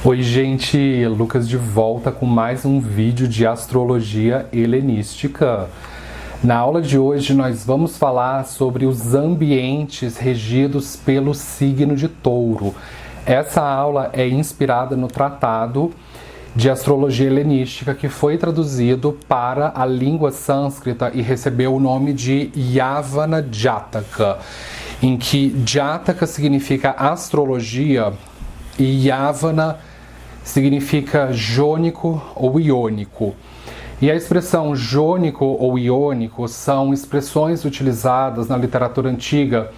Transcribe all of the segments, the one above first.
Oi gente, Lucas de volta com mais um vídeo de astrologia helenística. Na aula de hoje nós vamos falar sobre os ambientes regidos pelo signo de Touro. Essa aula é inspirada no tratado de astrologia helenística que foi traduzido para a língua sânscrita e recebeu o nome de Yavana Jataka, em que Jataka significa astrologia e Yavana significa jônico ou iônico. E a expressão jônico ou iônico são expressões utilizadas na literatura antiga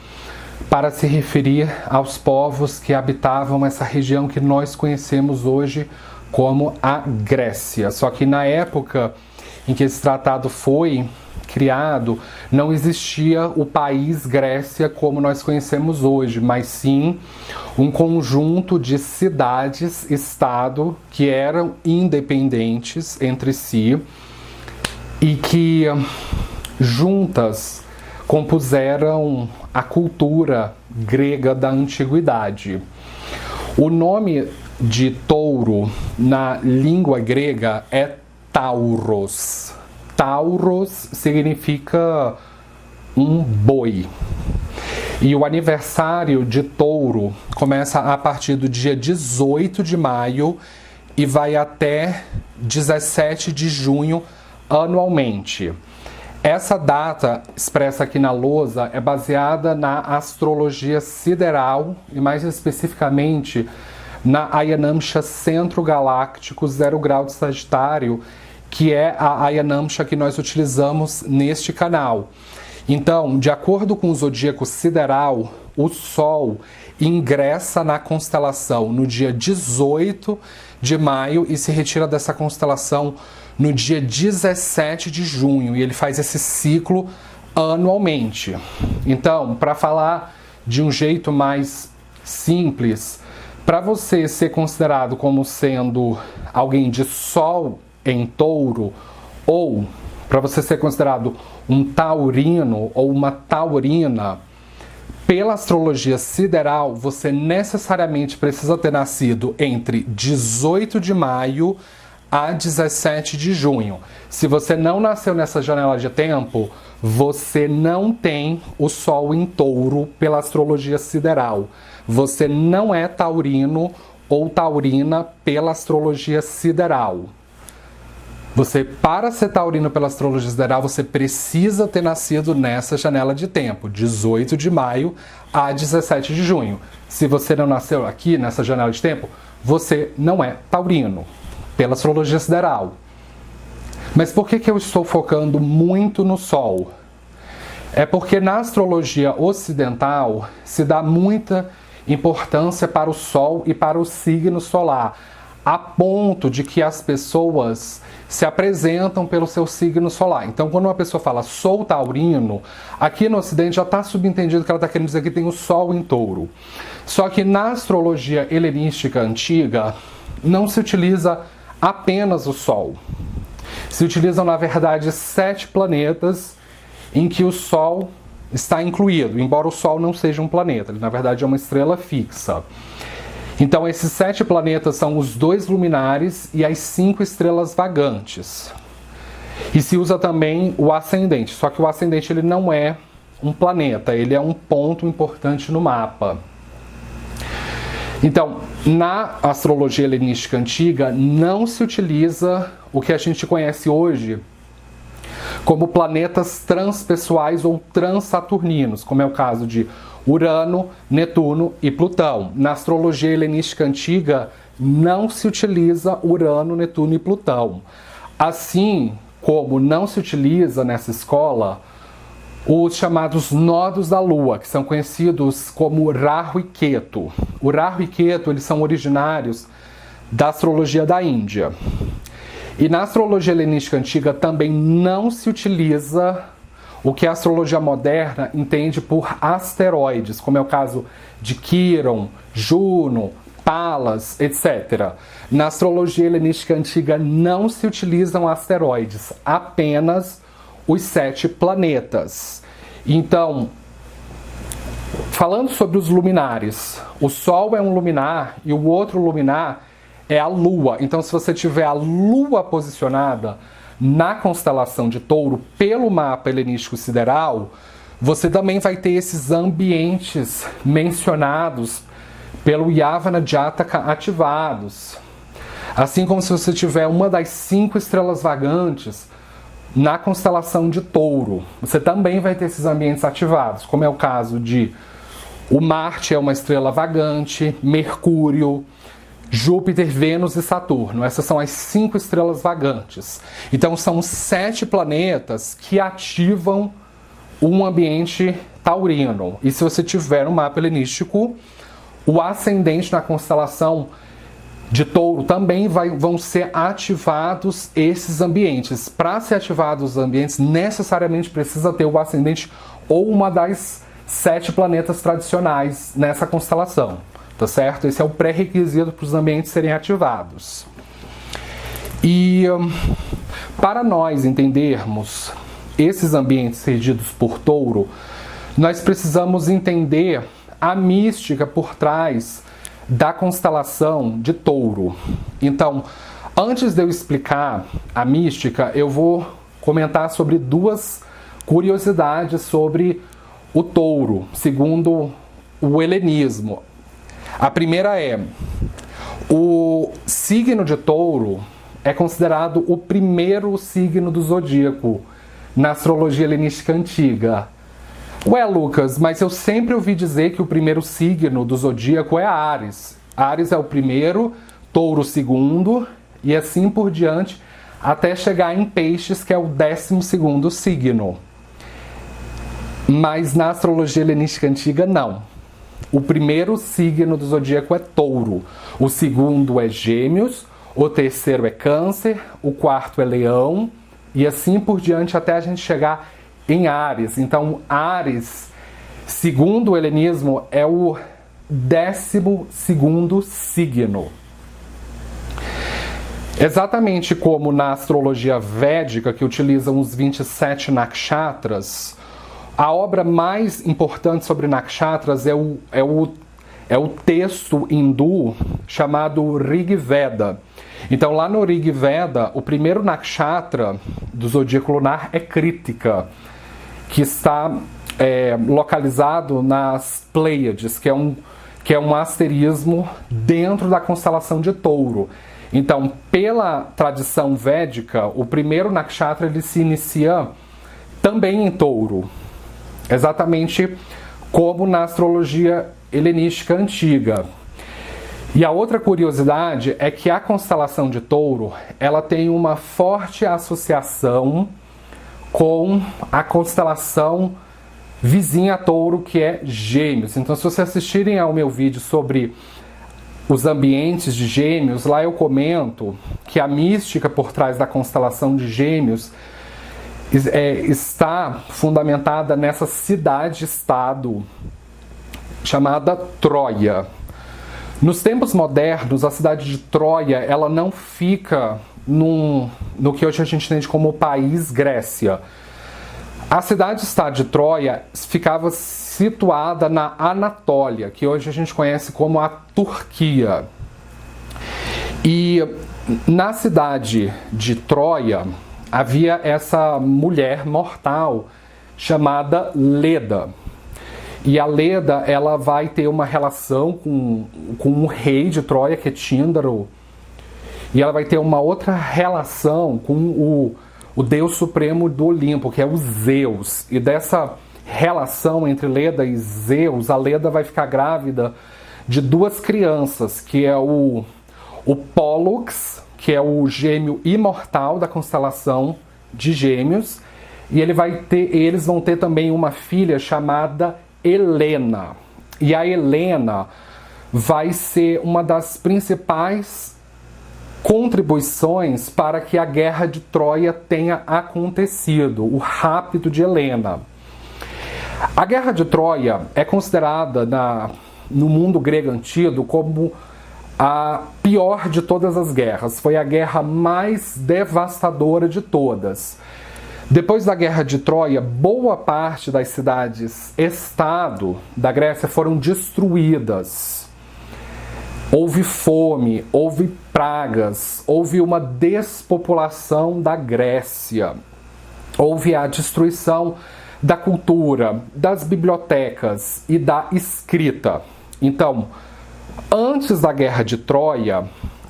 para se referir aos povos que habitavam essa região que nós conhecemos hoje como a Grécia. Só que na época em que esse tratado foi criado, não existia o país Grécia como nós conhecemos hoje, mas sim um conjunto de cidades-estado que eram independentes entre si e que juntas compuseram a cultura grega da antiguidade. O nome de touro na língua grega é Tauros. Tauros significa um boi. E o aniversário de Touro começa a partir do dia 18 de maio e vai até 17 de junho anualmente. Essa data, expressa aqui na lousa, é baseada na astrologia sideral e mais especificamente na Ayanamsha Centro Galáctico 0 grau de Sagitário, que é a Ayanamsha que nós utilizamos neste canal. Então, de acordo com o zodíaco sideral, o Sol ingressa na constelação no dia 18 de maio e se retira dessa constelação no dia 17 de junho. E ele faz esse ciclo anualmente. Então, para falar de um jeito mais simples, para você ser considerado como sendo alguém de Sol em Touro, ou para você ser considerado um taurino ou uma taurina, pela astrologia sideral, você necessariamente precisa ter nascido entre 18 de maio a 17 de junho. Se você não nasceu nessa janela de tempo, você não tem o Sol em Touro pela astrologia sideral. Você não é taurino ou taurina pela astrologia sideral. Você, para ser taurino pela astrologia sideral, você precisa ter nascido nessa janela de tempo, 18 de maio a 17 de junho. Se você não nasceu aqui nessa janela de tempo, você não é taurino pela astrologia sideral. Mas por que eu estou focando muito no Sol? É porque na astrologia ocidental se dá muita importância para o Sol e para o signo solar, a ponto de que as pessoas se apresentam pelo seu signo solar. Então, quando uma pessoa fala sou taurino, aqui no Ocidente já está subentendido que ela está querendo dizer que tem o Sol em Touro. Só que na astrologia helenística antiga, não se utiliza apenas o Sol. Se utilizam, na verdade, 7 planetas em que o Sol está incluído, embora o Sol não seja um planeta, ele na verdade é uma estrela fixa. Então esses 7 planetas são os 2 luminares e as 5 estrelas vagantes. E se usa também o ascendente, só que o ascendente ele não é um planeta, ele é um ponto importante no mapa. Então, na astrologia helenística antiga, não se utiliza o que a gente conhece hoje como planetas transpessoais ou transsaturninos, como é o caso de Urano, Netuno e Plutão. Na astrologia helenística antiga, não se utiliza Urano, Netuno e Plutão. Assim como não se utiliza nessa escola os chamados nodos da Lua, que são conhecidos como Rahu e Ketu. O Rahu e Ketu, eles são originários da astrologia da Índia. E na astrologia helenística antiga também não se utiliza o que a astrologia moderna entende por asteroides, como é o caso de Quiron, Juno, Palas, etc. Na astrologia helenística antiga não se utilizam asteroides, apenas os 7 planetas. Então, falando sobre os luminares, o Sol é um luminar e o outro luminar é a Lua. Então, se você tiver a Lua posicionada na constelação de Touro pelo mapa helenístico sideral, você também vai ter esses ambientes mencionados pelo Yavana Jataka ativados. Assim como se você tiver uma das 5 estrelas vagantes na constelação de Touro, você também vai ter esses ambientes ativados, como é o caso de o Marte é uma estrela vagante, Mercúrio, Júpiter, Vênus e Saturno. Essas são as 5 estrelas vagantes. Então são 7 planetas que ativam um ambiente taurino. E se você tiver um mapa helenístico, o ascendente na constelação de Touro também vão ser ativados esses ambientes. Para ser ativados os ambientes, necessariamente precisa ter o ascendente ou uma das 7 planetas tradicionais nessa constelação, tá certo? Esse é o pré-requisito para os ambientes serem ativados. E para nós entendermos esses ambientes regidos por Touro, nós precisamos entender a mística por trás da constelação de Touro. Então, antes de eu explicar a mística, eu vou comentar sobre 2 curiosidades sobre o Touro, segundo o helenismo. A primeira é: o signo de Touro é considerado o primeiro signo do zodíaco na astrologia helenística antiga. Ué, Lucas, mas eu sempre ouvi dizer que o primeiro signo do zodíaco é Áries. Áries é o primeiro, Touro o segundo, e assim por diante, até chegar em Peixes, que é o 12º signo. Mas na astrologia helenística antiga, não. O primeiro signo do zodíaco é Touro, o segundo é Gêmeos, o terceiro é Câncer, o quarto é Leão, e assim por diante até a gente chegar em Áries. Então, Áries, segundo o helenismo, é o 12º signo. Exatamente como na astrologia védica, que utilizam os 27 nakshatras, a obra mais importante sobre nakshatras é o texto hindu chamado Rig Veda. Então, lá no Rig Veda, o primeiro nakshatra do zodíaco lunar é Kritika, que está localizado nas Pleiades, que é um asterismo dentro da constelação de Touro. Então, pela tradição védica, o primeiro nakshatra ele se inicia também em Touro, exatamente como na astrologia helenística antiga. E a outra curiosidade é que a constelação de Touro, ela tem uma forte associação com a constelação vizinha a Touro, que é Gêmeos. Então, se vocês assistirem ao meu vídeo sobre os ambientes de Gêmeos, lá eu comento que a mística por trás da constelação de Gêmeos está fundamentada nessa cidade-estado chamada Troia. Nos tempos modernos, a cidade de Troia ela não fica no que hoje a gente entende como o país Grécia. A cidade-estado de Troia ficava situada na Anatólia, que hoje a gente conhece como a Turquia. E na cidade de Troia havia essa mulher mortal chamada Leda. E a Leda, ela vai ter uma relação com o rei de Troia, que é Tíndaro. E ela vai ter uma outra relação com o deus supremo do Olimpo, que é o Zeus. E dessa relação entre Leda e Zeus, a Leda vai ficar grávida de 2 crianças, que é o Pólux, que é o gêmeo imortal da constelação de Gêmeos. E eles vão ter também uma filha chamada Helena. E a Helena vai ser uma das principais contribuições para que a guerra de Troia tenha acontecido, o rapto de Helena. A guerra de Troia é considerada no mundo grego antigo como a pior de todas as guerras. Foi a guerra mais devastadora de todas. Depois da guerra de Troia, boa parte das cidades-estado da Grécia foram destruídas. Houve fome, houve pragas, houve uma despopulação da Grécia, houve a destruição da cultura, das bibliotecas e da escrita. Então, antes da Guerra de Troia,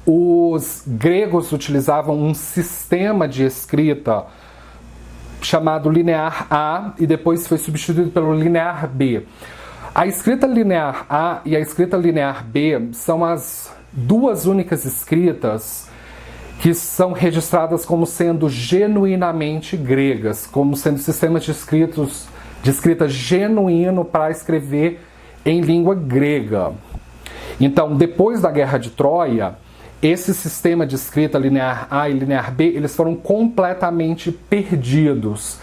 os gregos utilizavam um sistema de escrita chamado linear A e depois foi substituído pelo linear B. A escrita linear A e a escrita linear B são as duas únicas escritas que são registradas como sendo genuinamente gregas, como sendo sistemas de escrita genuíno para escrever em língua grega. Então, depois da Guerra de Troia, esse sistema de escrita linear A e linear B, eles foram completamente perdidos.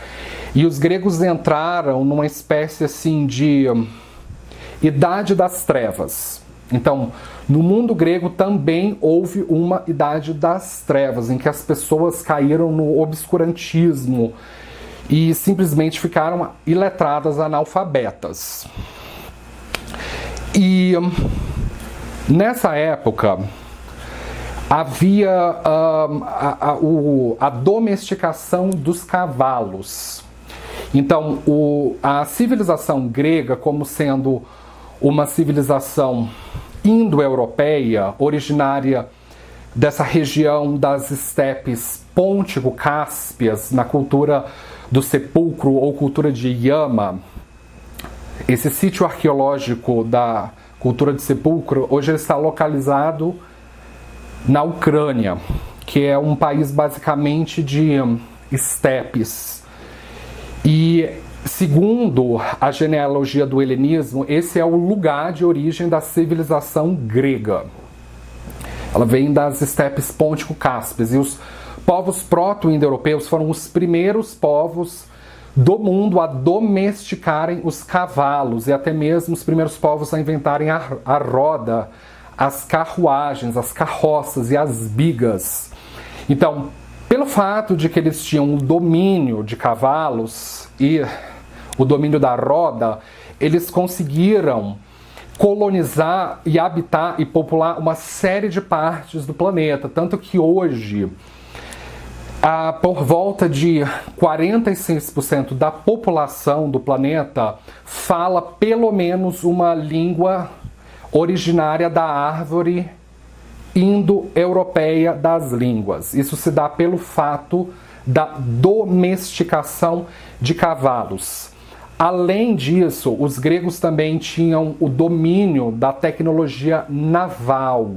E os gregos entraram numa espécie assim de idade das trevas. Então, no mundo grego também houve uma idade das trevas, em que as pessoas caíram no obscurantismo e simplesmente ficaram iletradas, analfabetas. E nessa época havia a domesticação dos cavalos. Então, a civilização grega, como sendo uma civilização indo-europeia, originária dessa região das estepes pôntico-cáspias, na cultura do sepulcro ou cultura de Yama, esse sítio arqueológico da cultura de sepulcro, hoje ele está localizado na Ucrânia, que é um país basicamente de estepes. E segundo a genealogia do helenismo, esse é o lugar de origem da civilização grega. Ela vem das estepes pôntico-cáspias, e os povos proto-indo-europeus foram os primeiros povos do mundo a domesticarem os cavalos, e até mesmo os primeiros povos a inventarem a roda, as carruagens, as carroças e as bigas. Então, pelo fato de que eles tinham o domínio de cavalos e o domínio da roda, eles conseguiram colonizar e habitar e popular uma série de partes do planeta. Tanto que hoje, por volta de 46% da população do planeta fala pelo menos uma língua originária da árvore indo-europeia das línguas. Isso se dá pelo fato da domesticação de cavalos. Além disso, os gregos também tinham o domínio da tecnologia naval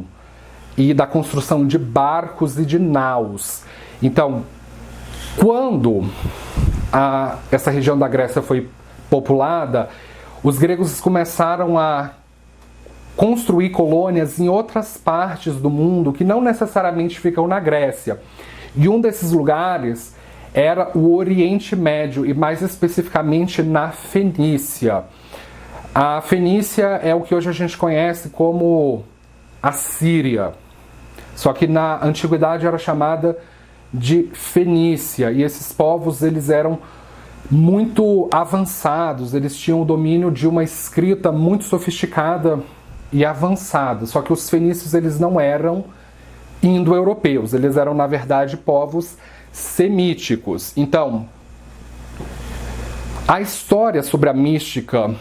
e da construção de barcos e de naus. Então, quando essa região da Grécia foi populada, os gregos começaram a construir colônias em outras partes do mundo que não necessariamente ficam na Grécia. E um desses lugares era o Oriente Médio, e mais especificamente na Fenícia. A Fenícia é o que hoje a gente conhece como a Síria. Só que na antiguidade era chamada de Fenícia, e esses povos eles eram muito avançados, eles tinham o domínio de uma escrita muito sofisticada e avançada. Só que os fenícios eles não eram indo-europeus, eles eram na verdade povos semíticos. Então, a história sobre a mística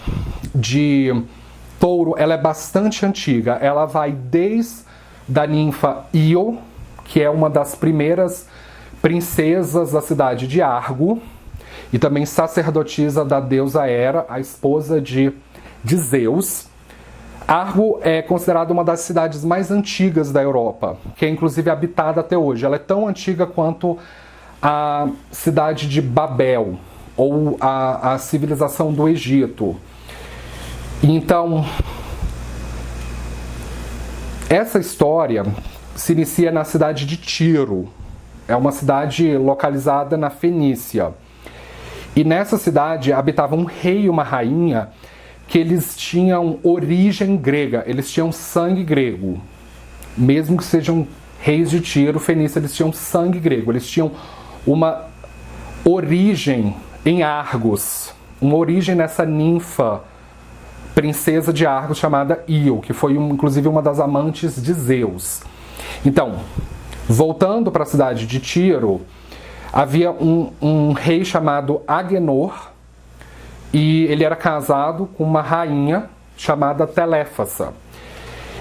de Touro, ela é bastante antiga. Ela vai desde a ninfa Io, que é uma das primeiras princesas da cidade de Argo, e também sacerdotisa da deusa Hera, a esposa de Zeus. Argo é considerada uma das cidades mais antigas da Europa, que é inclusive habitada até hoje. Ela é tão antiga quanto a cidade de Babel, ou a civilização do Egito. Então, essa história se inicia na cidade de Tiro. É uma cidade localizada na Fenícia. E nessa cidade habitava um rei e uma rainha que eles tinham origem grega, eles tinham sangue grego. Mesmo que sejam reis de Tiro, Fenícia, eles tinham sangue grego. Eles tinham uma origem em Argos, uma origem nessa ninfa princesa de Argos chamada Io, que foi inclusive uma das amantes de Zeus. Então, voltando para a cidade de Tiro, havia um rei chamado Agenor, e ele era casado com uma rainha chamada Teléfassa.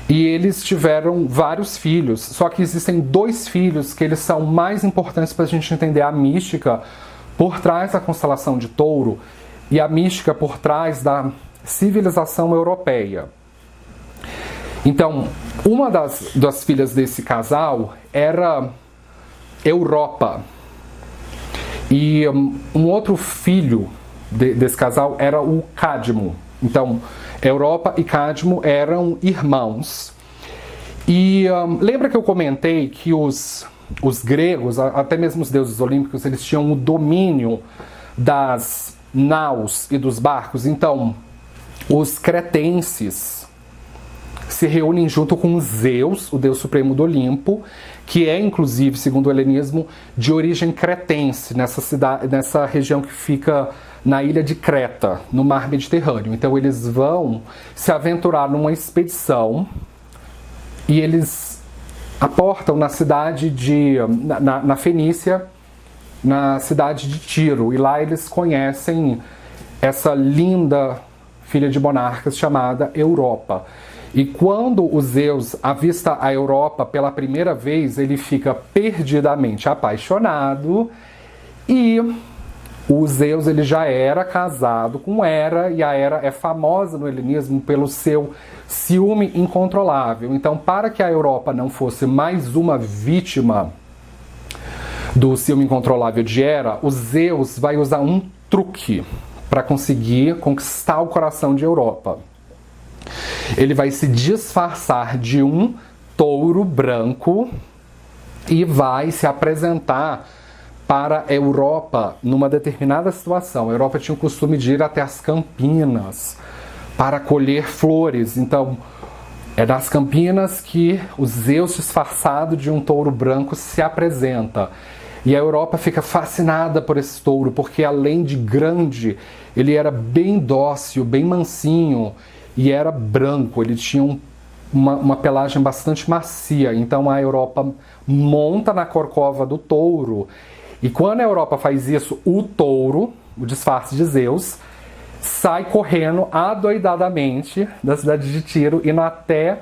E eles tiveram vários filhos, só que existem 2 filhos que eles são mais importantes para a gente entender a mística por trás da constelação de Touro e a mística por trás da civilização europeia. Então, uma das filhas desse casal era Europa. E um outro filho desse casal era o Cadmo. Então, Europa e Cadmo eram irmãos. E lembra que eu comentei que os gregos, até mesmo os deuses olímpicos, eles tinham o domínio das naus e dos barcos? Então, os cretenses se reúnem junto com Zeus, o deus supremo do Olimpo, que é, inclusive, segundo o helenismo, de origem cretense, nessa região que fica na ilha de Creta, no mar Mediterrâneo. Então eles vão se aventurar numa expedição e eles aportam na cidade na Fenícia, na cidade de Tiro. E lá eles conhecem essa linda filha de monarcas chamada Europa. E quando o Zeus avista a Europa pela primeira vez, ele fica perdidamente apaixonado. E o Zeus ele já era casado com Hera, e a Hera é famosa no helenismo pelo seu ciúme incontrolável. Então, para que a Europa não fosse mais uma vítima do ciúme incontrolável de Hera, o Zeus vai usar um truque para conseguir conquistar o coração de Europa. Ele vai se disfarçar de um touro branco e vai se apresentar para a Europa numa determinada situação. A Europa tinha o costume de ir até as Campinas para colher flores. Então, é nas Campinas que o Zeus disfarçado de um touro branco se apresenta. E a Europa fica fascinada por esse touro, porque além de grande, ele era bem dócil, bem mansinho, e era branco, ele tinha uma pelagem bastante macia. Então a Europa monta na corcova do touro, e quando a Europa faz isso, o touro, o disfarce de Zeus, sai correndo adoidadamente da cidade de Tiro, indo até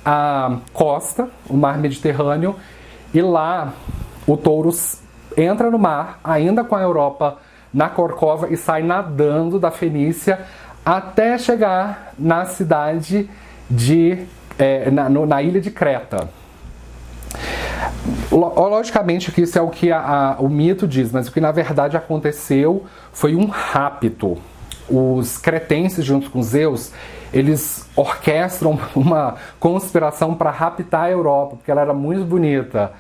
a costa, o mar Mediterrâneo, e lá o touro entra no mar, ainda com a Europa na corcova, e sai nadando da Fenícia até chegar na cidade na ilha de Creta. Logicamente que isso é o que o mito diz, mas o que na verdade aconteceu foi um rapto. Os cretenses, junto com Zeus, eles orquestram uma conspiração para raptar a Europa, porque ela era muito bonita.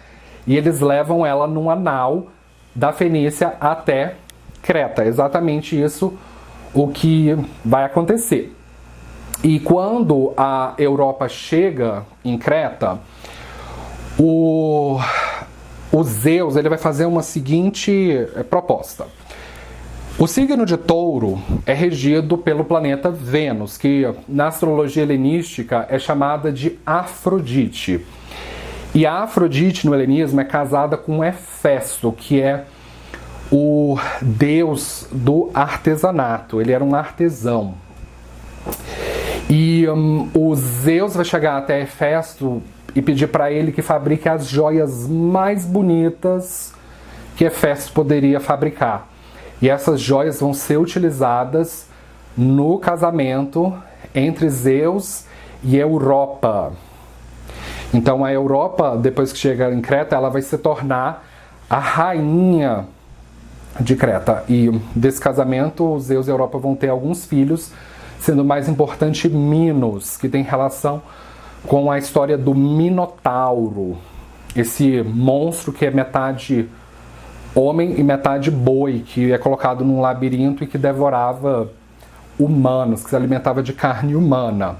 E eles levam ela numa nau da Fenícia até Creta. Exatamente isso o que vai acontecer. E quando a Europa chega em Creta, o Zeus ele vai fazer uma seguinte proposta. O signo de Touro é regido pelo planeta Vênus, que na astrologia helenística é chamada de Afrodite. E a Afrodite no helenismo é casada com Hefesto, que é o deus do artesanato. Ele era um artesão. E o Zeus vai chegar até Hefesto e pedir para ele que fabrique as joias mais bonitas que Hefesto poderia fabricar. E essas joias vão ser utilizadas no casamento entre Zeus e Europa. Então a Europa, depois que chega em Creta, ela vai se tornar a rainha de Creta. E desse casamento, Zeus e Europa vão ter alguns filhos, sendo o mais importante Minos, que tem relação com a história do Minotauro, esse monstro que é metade homem e metade boi, que é colocado num labirinto e que devorava humanos, que se alimentava de carne humana.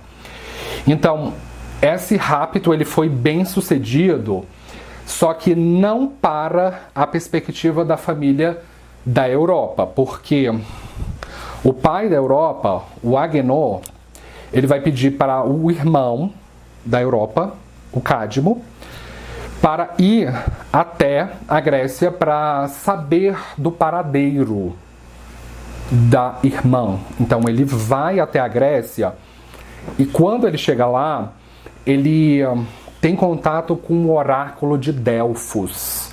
Então, esse rapto ele foi bem sucedido, só que não para a perspectiva da família da Europa, porque o pai da Europa, o Agenor, ele vai pedir para o irmão da Europa, o Cadmo, para ir até a Grécia para saber do paradeiro da irmã. Então ele vai até a Grécia e quando ele chega lá, ele tem contato com o oráculo de Delfos.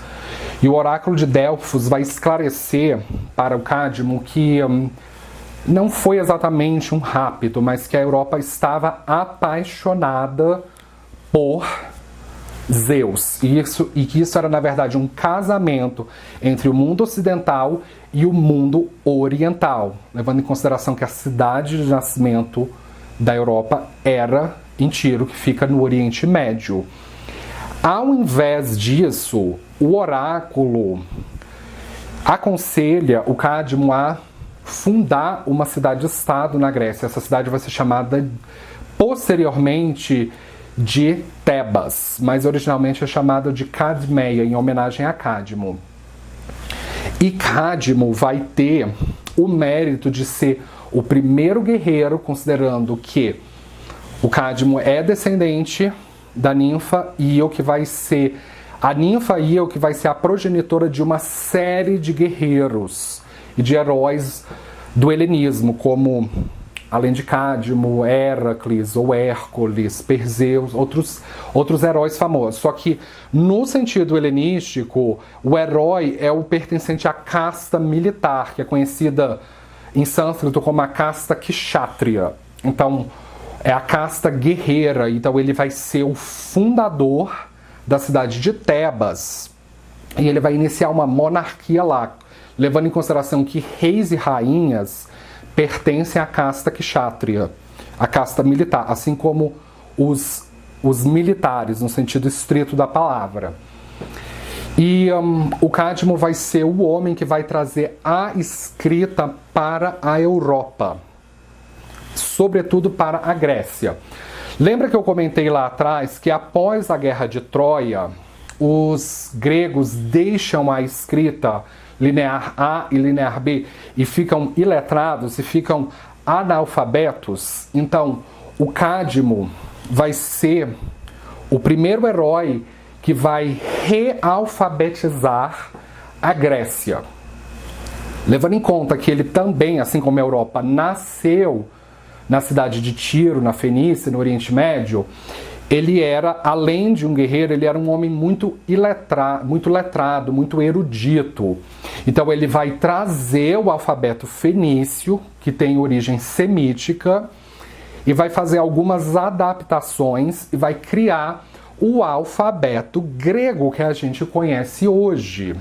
E o oráculo de Delfos vai esclarecer para o Cadmo que não foi exatamente um rapto, mas que a Europa estava apaixonada por Zeus. E que isso era, na verdade, um casamento entre o mundo ocidental e o mundo oriental, levando em consideração que a cidade de nascimento da Europa era em Tiro, que fica no Oriente Médio. Ao invés disso, o oráculo aconselha o Cadmo a fundar uma cidade-estado na Grécia. Essa cidade vai ser chamada posteriormente de Tebas, mas originalmente é chamada de Cadmeia, em homenagem a Cadmo. E Cadmo vai ter o mérito de ser o primeiro guerreiro, considerando que o Cadmo é descendente da ninfa Io, que vai ser a ninfa Io, que vai ser a progenitora de uma série de guerreiros e de heróis do helenismo, como, além de Cadmo, Héracles ou Hércules, Perseus, outros heróis famosos. Só que, no sentido helenístico, o herói é o pertencente à casta militar, que é conhecida em sânscrito como a casta Kshatriya. Então, é a casta guerreira. Então, ele vai ser o fundador da cidade de Tebas. E ele vai iniciar uma monarquia lá, levando em consideração que reis e rainhas pertencem à casta Kshatriya, a casta militar, assim como os militares, no sentido estrito da palavra. E o Cadmo vai ser o homem que vai trazer a escrita para a Europa, sobretudo para a Grécia. Lembra que eu comentei lá atrás que após a Guerra de Troia, os gregos deixam a escrita linear A e linear B e ficam iletrados e ficam analfabetos? Então, o Cadmo vai ser o primeiro herói que vai realfabetizar a Grécia. Levando em conta que ele também, assim como a Europa, nasceu na cidade de Tiro, na Fenícia, no Oriente Médio, ele era, além de um guerreiro, ele era um homem muito letrado, muito erudito. Então ele vai trazer o alfabeto fenício, que tem origem semítica, e vai fazer algumas adaptações e vai criar o alfabeto grego que a gente conhece hoje.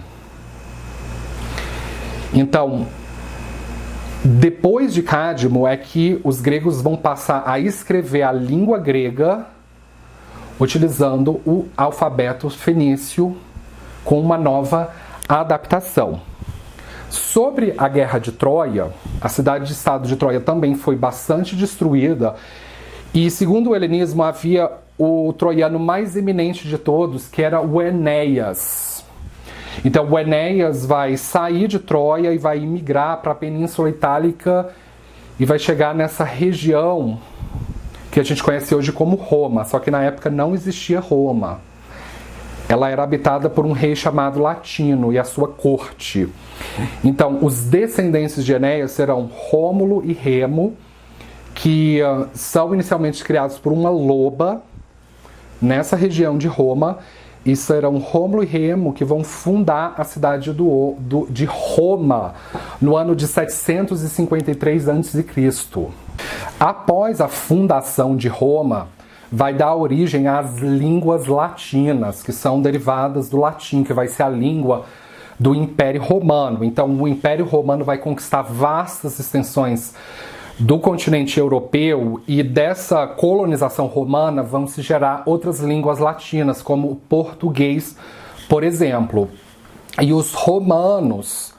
Então, depois de Cadmo é que os gregos vão passar a escrever a língua grega utilizando o alfabeto fenício com uma nova adaptação. Sobre a Guerra de Troia, a cidade-estado de Troia também foi bastante destruída e, segundo o helenismo, havia o troiano mais eminente de todos, que era o Enéas. Então o Enéas vai sair de Troia e vai migrar para a Península Itálica e vai chegar nessa região que a gente conhece hoje como Roma, só que na época não existia Roma. Ela era habitada por um rei chamado Latino e a sua corte. Então, os descendentes de Enéas serão Rômulo e Remo, que são inicialmente criados por uma loba nessa região de Roma, e serão Rômulo e Remo que vão fundar a cidade de Roma no ano de 753 a.C. Após a fundação de Roma, vai dar origem às línguas latinas, que são derivadas do latim, que vai ser a língua do Império Romano. Então, o Império Romano vai conquistar vastas extensões do continente europeu e dessa colonização romana vão se gerar outras línguas latinas, como o português, por exemplo. E os romanos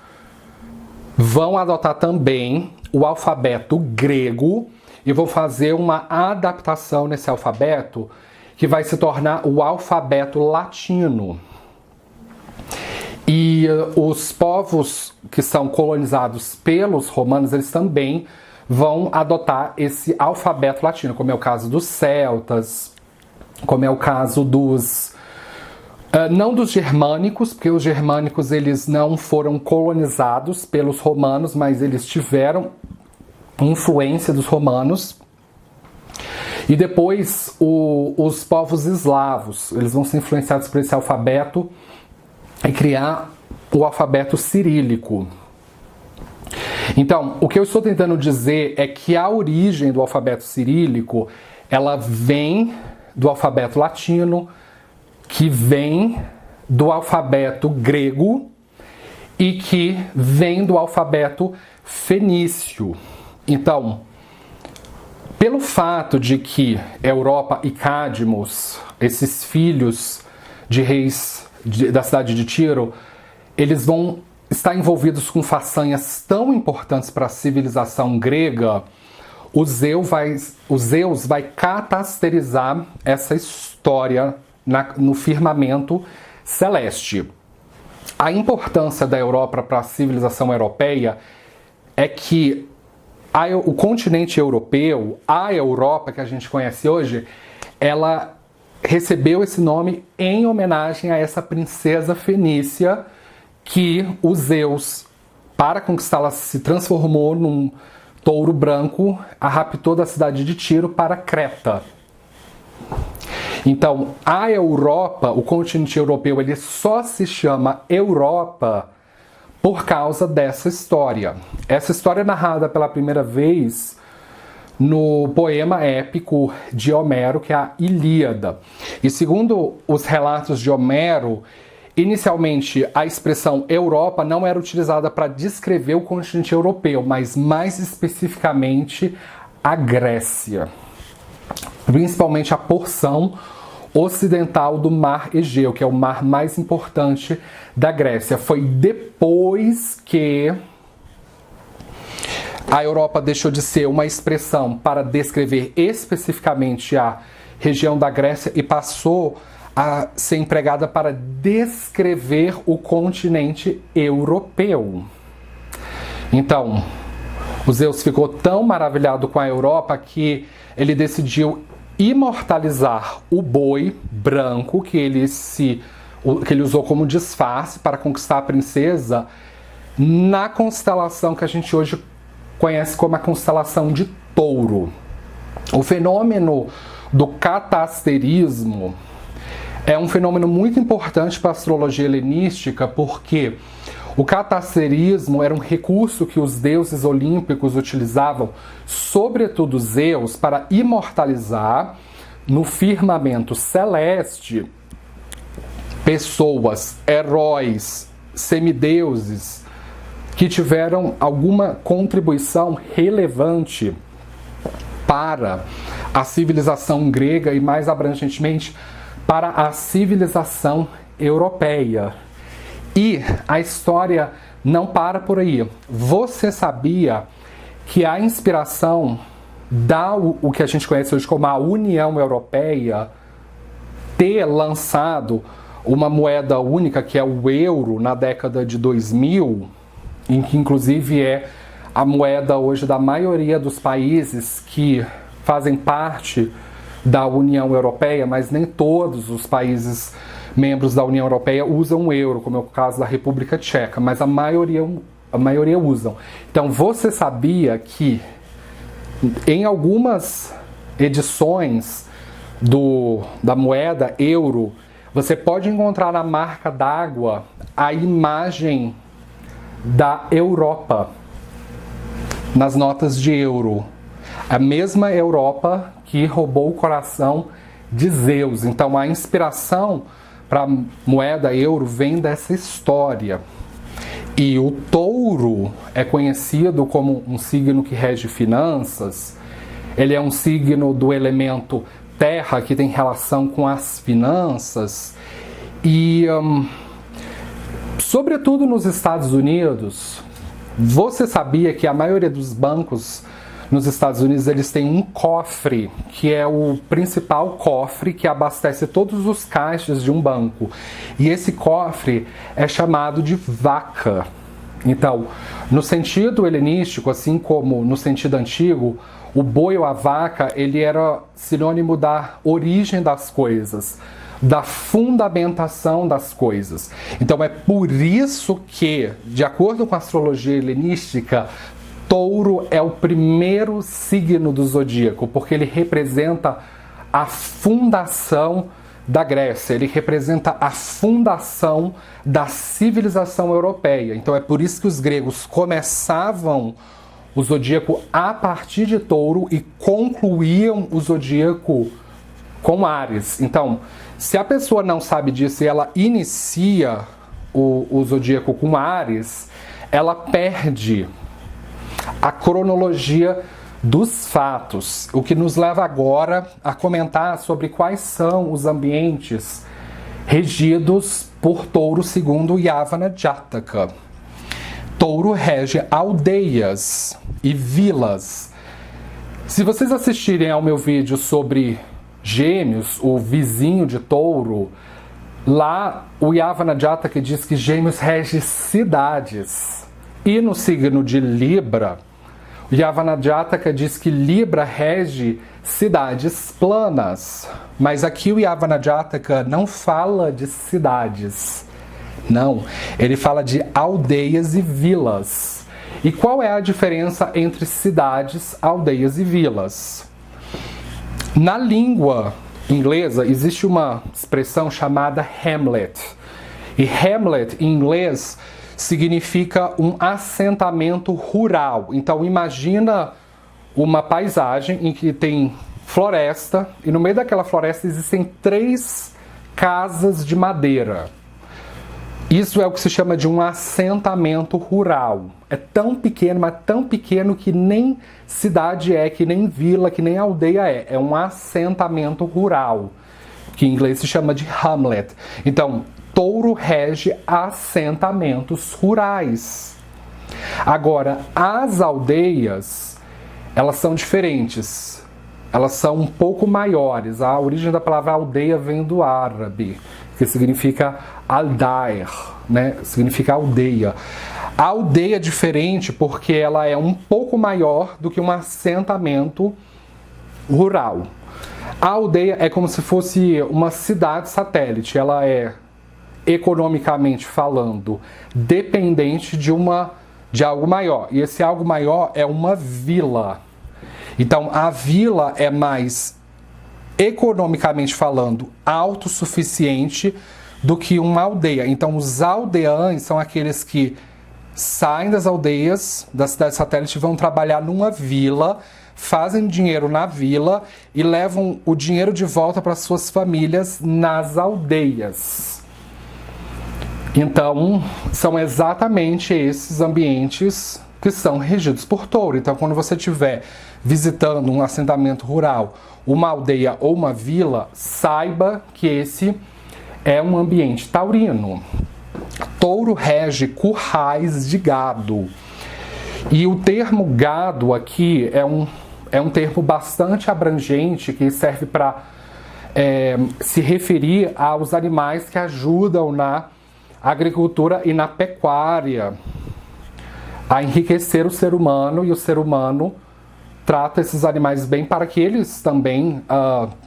vão adotar também o alfabeto grego e vão fazer uma adaptação nesse alfabeto que vai se tornar o alfabeto latino. E os povos que são colonizados pelos romanos, eles também vão adotar esse alfabeto latino, como é o caso dos celtas, como é o caso dos Não dos germânicos, porque os germânicos eles não foram colonizados pelos romanos, mas eles tiveram influência dos romanos. E depois os povos eslavos, eles vão ser influenciados por esse alfabeto e criar o alfabeto cirílico. Então, o que eu estou tentando dizer é que a origem do alfabeto cirílico, ela vem do alfabeto latino, que vem do alfabeto grego e que vem do alfabeto fenício. Então, pelo fato de que Europa e Cadmos, esses filhos de reis da cidade de Tiro, eles vão estar envolvidos com façanhas tão importantes para a civilização grega, o Zeus vai catasterizar essa história no firmamento celeste. A importância da Europa para a civilização europeia é que o continente europeu, a Europa que a gente conhece hoje, ela recebeu esse nome em homenagem a essa princesa fenícia que o Zeus, para conquistá-la, se transformou num touro branco, a raptou da cidade de Tiro para Creta. Então, a Europa, o continente europeu, ele só se chama Europa por causa dessa história. Essa história é narrada pela primeira vez no poema épico de Homero, que é a Ilíada. E segundo os relatos de Homero, inicialmente a expressão Europa não era utilizada para descrever o continente europeu, mas mais especificamente a Grécia. Principalmente a porção ocidental do Mar Egeu, que é o mar mais importante da Grécia. Foi depois que a Europa deixou de ser uma expressão para descrever especificamente a região da Grécia e passou a ser empregada para descrever o continente europeu. Então, o Zeus ficou tão maravilhado com a Europa que ele decidiu imortalizar o boi branco que ele usou como disfarce para conquistar a princesa na constelação que a gente hoje conhece como a constelação de Touro. O fenômeno do catasterismo é um fenômeno muito importante para a astrologia helenística, porque o catasterismo era um recurso que os deuses olímpicos utilizavam, sobretudo Zeus, para imortalizar no firmamento celeste pessoas, heróis, semideuses que tiveram alguma contribuição relevante para a civilização grega e, mais abrangentemente, para a civilização europeia. E a história não para por aí. Você sabia que a inspiração o que a gente conhece hoje como a União Europeia ter lançado uma moeda única, que é o euro, na década de 2000, em que inclusive é a moeda hoje da maioria dos países que fazem parte da União Europeia, mas nem todos os países membros da União Europeia usam o euro, como é o caso da República Tcheca, mas a maioria usam. Então, você sabia que em algumas edições da moeda euro, você pode encontrar na marca d'água a imagem da Europa nas notas de euro. A mesma Europa que roubou o coração de Zeus. Então a inspiração para a moeda euro vem dessa história. E o touro é conhecido como um signo que rege finanças. Ele é um signo do elemento terra, que tem relação com as finanças. E, sobretudo nos Estados Unidos, você sabia que a maioria dos bancos nos Estados Unidos eles têm um cofre, que é o principal cofre que abastece todos os caixas de um banco. E esse cofre é chamado de vaca. Então, no sentido helenístico, assim como no sentido antigo, o boi ou a vaca ele era sinônimo da origem das coisas. da fundamentação das coisas. Então é por isso que, de acordo com a astrologia helenística, Touro é o primeiro signo do zodíaco, porque ele representa a fundação da Grécia, ele representa a fundação da civilização europeia. Então é por isso que os gregos começavam o zodíaco a partir de Touro e concluíam o zodíaco com Áries. Então, se a pessoa não sabe disso e ela inicia o zodíaco com Áries, ela perde a cronologia dos fatos, o que nos leva agora a comentar sobre quais são os ambientes regidos por Touro segundo Yavana Jataka. Touro rege aldeias e vilas. Se vocês assistirem ao meu vídeo sobre Gêmeos, o vizinho de Touro, lá o Yavana Jataka diz que Gêmeos rege cidades. E no signo de Libra, o Yavana Jataka diz que Libra rege cidades planas. Mas aqui o Yavana Jataka não fala de cidades. Não, ele fala de aldeias e vilas. E qual é a diferença entre cidades, aldeias e vilas? Na língua inglesa existe uma expressão chamada hamlet. E hamlet em inglês significa um assentamento rural. Então imagina uma paisagem em que tem floresta e no meio daquela floresta existem 3 casas de madeira. Isso é o que se chama de um assentamento rural. É tão pequeno, mas tão pequeno que nem cidade é, que nem vila, que nem aldeia é. É um assentamento rural, que em inglês se chama de hamlet. Então, Touro rege assentamentos rurais. Agora, as aldeias, elas são diferentes. Elas são um pouco maiores. A origem da palavra aldeia vem do árabe, que significa aldair, né? Significa aldeia. A aldeia é diferente porque ela é um pouco maior do que um assentamento rural. A aldeia é como se fosse uma cidade satélite. Ela é, economicamente falando, dependente de algo maior. E esse algo maior é uma vila. Então, a vila é mais, economicamente falando, autossuficiente do que uma aldeia. Então, os aldeães são aqueles que saem das aldeias, da cidade satélite, vão trabalhar numa vila, fazem dinheiro na vila e levam o dinheiro de volta para suas famílias nas aldeias. Então, são exatamente esses ambientes que são regidos por Touro. Então, quando você estiver visitando um assentamento rural, uma aldeia ou uma vila, saiba que esse é um ambiente taurino. Touro rege currais de gado. E o termo gado aqui é um termo bastante abrangente que serve para se referir aos animais que ajudam na agricultura e na pecuária a enriquecer o ser humano, e o ser humano trata esses animais bem para que eles também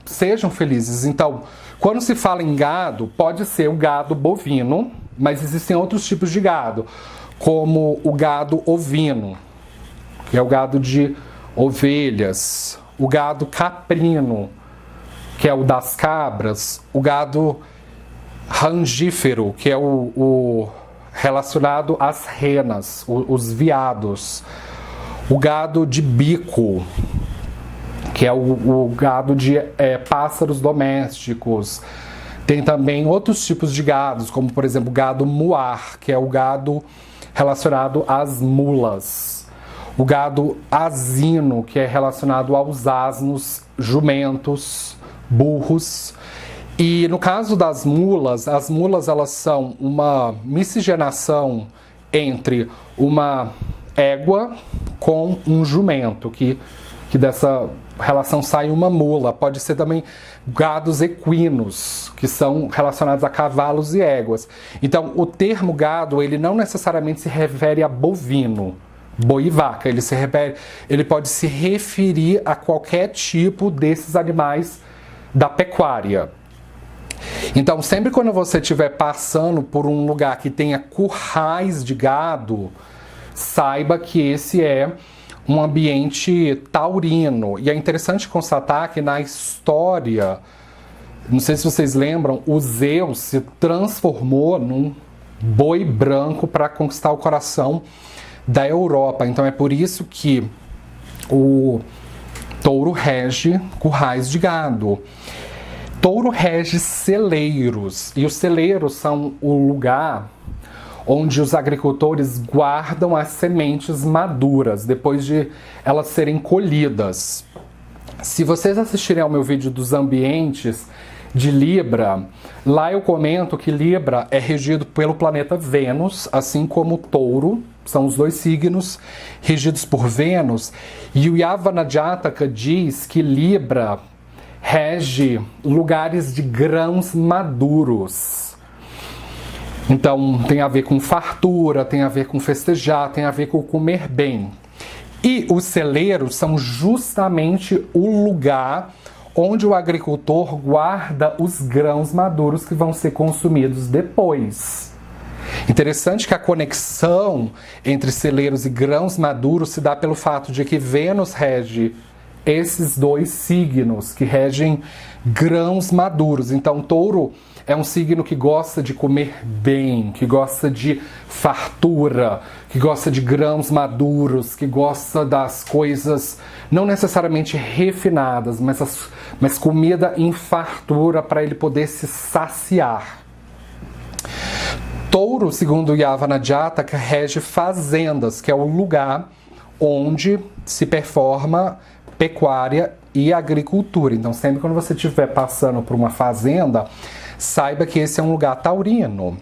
sejam felizes. Então, quando se fala em gado, pode ser o gado bovino, mas existem outros tipos de gado, como o gado ovino, que é o gado de ovelhas, o gado caprino, que é o das cabras, o gado rangífero, que é o relacionado às renas, os veados, o gado de bico, que é o gado de pássaros domésticos. Tem também outros tipos de gados, como por exemplo o gado muar, que é o gado relacionado às mulas. O gado asino, que é relacionado aos asnos, jumentos, burros. E no caso das mulas, as mulas elas são uma miscigenação entre uma égua com um jumento, que dessa relação sai uma mula. Pode ser também gados equinos, que são relacionados a cavalos e éguas. Então, o termo gado, ele não necessariamente se refere a bovino, boi e vaca. Ele pode se referir a qualquer tipo desses animais da pecuária. Então, sempre quando você estiver passando por um lugar que tenha currais de gado, saiba que esse é um ambiente taurino. E é interessante constatar que na história, não sei se vocês lembram, o Zeus se transformou num boi branco para conquistar o coração da Europa. Então é por isso que o touro rege currais de gado. Touro rege celeiros, e os celeiros são o lugar onde os agricultores guardam as sementes maduras, depois de elas serem colhidas. Se vocês assistirem ao meu vídeo dos ambientes de Libra, lá eu comento que Libra é regido pelo planeta Vênus, assim como Touro, são os dois signos regidos por Vênus, e o Yavana Jataka diz que Libra rege lugares de grãos maduros. Então tem a ver com fartura, tem a ver com festejar, tem a ver com comer bem. E os celeiros são justamente o lugar onde o agricultor guarda os grãos maduros que vão ser consumidos depois. Interessante que a conexão entre celeiros e grãos maduros se dá pelo fato de que Vênus rege esses dois signos que regem grãos maduros. Então, Touro é um signo que gosta de comer bem, que gosta de fartura, que gosta de grãos maduros, que gosta das coisas não necessariamente refinadas, mas comida em fartura para ele poder se saciar. Touro, segundo Yavana Jataka, rege fazendas, que é o lugar onde se performa pecuária e agricultura. Então, sempre quando você estiver passando por uma fazenda, saiba que esse é um lugar taurino.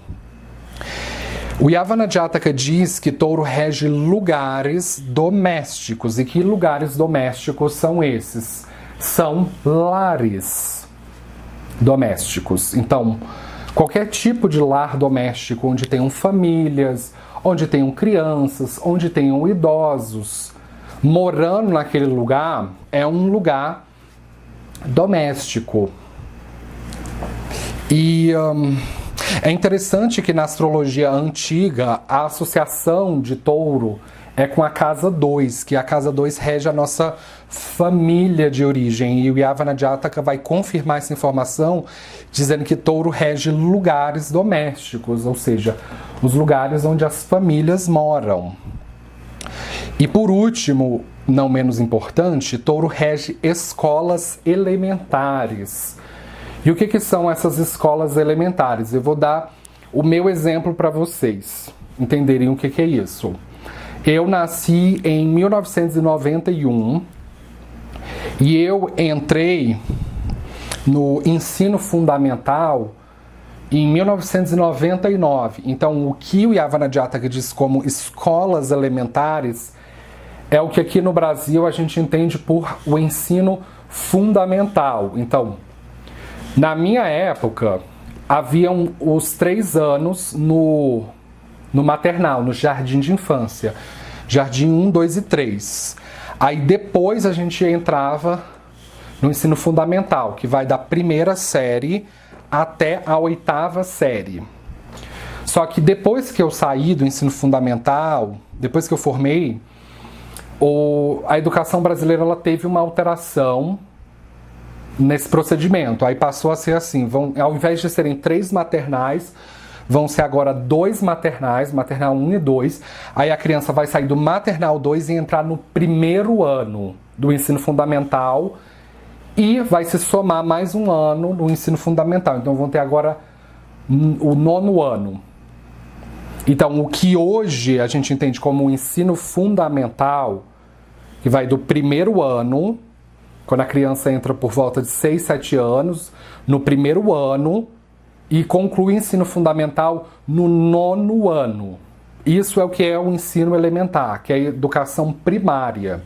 O Yavana Jataka diz que Touro rege lugares domésticos. E que lugares domésticos são esses? São lares domésticos. Então, qualquer tipo de lar doméstico onde tenham famílias, onde tenham crianças, onde tenham idosos morando naquele lugar, é um lugar doméstico. E é interessante que na astrologia antiga a associação de Touro é com a casa 2, que a casa 2 rege a nossa família de origem. E o Yavana Jataka vai confirmar essa informação dizendo que Touro rege lugares domésticos, ou seja, os lugares onde as famílias moram. E por último, não menos importante, Touro rege escolas elementares. E o que são essas escolas elementares? Eu vou dar o meu exemplo para vocês entenderem o que é isso. Eu nasci em 1991 e eu entrei no ensino fundamental em 1999. Então, o que o Yavana Jataka diz como escolas elementares é o que aqui no Brasil a gente entende por o ensino fundamental. Então, na minha época, haviam os 3 anos no maternal, no jardim de infância. Jardim 1, 2 e 3. Aí depois a gente entrava no ensino fundamental, que vai da primeira série até a 8ª série. Só que depois que eu saí do ensino fundamental, depois que eu formei, a educação brasileira ela teve uma alteração nesse procedimento. Aí passou a ser assim, ao invés de serem 3 maternais, vão ser agora 2 maternais, maternal 1 e 2. Aí a criança vai sair do maternal 2 e entrar no primeiro ano do ensino fundamental e vai se somar mais um ano no ensino fundamental. Então vão ter agora o 9º ano. Então o que hoje a gente entende como o ensino fundamental, que vai do primeiro ano, quando a criança entra por volta de 6, 7 anos, no primeiro ano, e conclui o ensino fundamental no 9º ano. Isso é o que é o ensino elementar, que é a educação primária.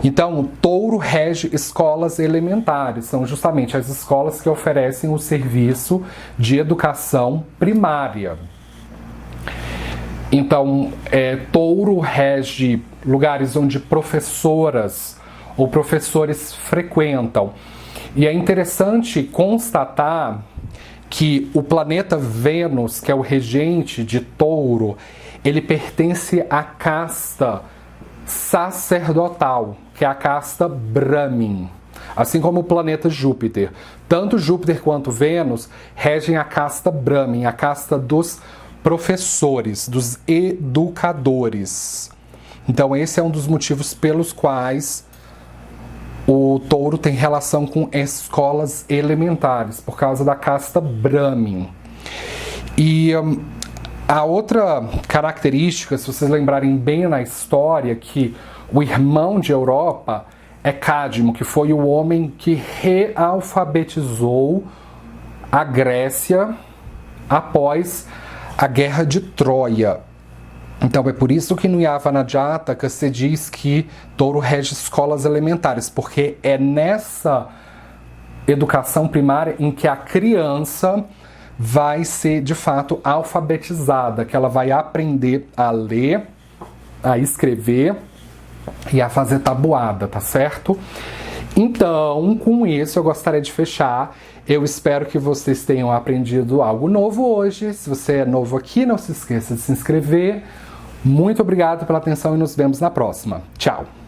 Então, Touro rege escolas elementares, são justamente as escolas que oferecem o serviço de educação primária. Então, Touro rege lugares onde professoras ou professores frequentam. E é interessante constatar que o planeta Vênus, que é o regente de Touro, ele pertence à casta sacerdotal, que é a casta Brahmin. Assim como o planeta Júpiter. Tanto Júpiter quanto Vênus regem a casta Brahmin, a casta dos professores, dos educadores. Então esse é um dos motivos pelos quais o touro tem relação com escolas elementares, por causa da casta Brahmin. E a outra característica, se vocês lembrarem bem na história, que o irmão de Europa é Cadmo, que foi o homem que realfabetizou a Grécia após a Guerra de Troia. Então é por isso que no Yavana Jataka se diz que touro rege escolas elementares, porque é nessa educação primária em que a criança vai ser de fato alfabetizada, que ela vai aprender a ler, a escrever e a fazer tabuada, tá certo? Então, com isso eu gostaria de fechar. Eu espero que vocês tenham aprendido algo novo hoje. Se você é novo aqui, não se esqueça de se inscrever. Muito obrigado pela atenção e nos vemos na próxima. Tchau!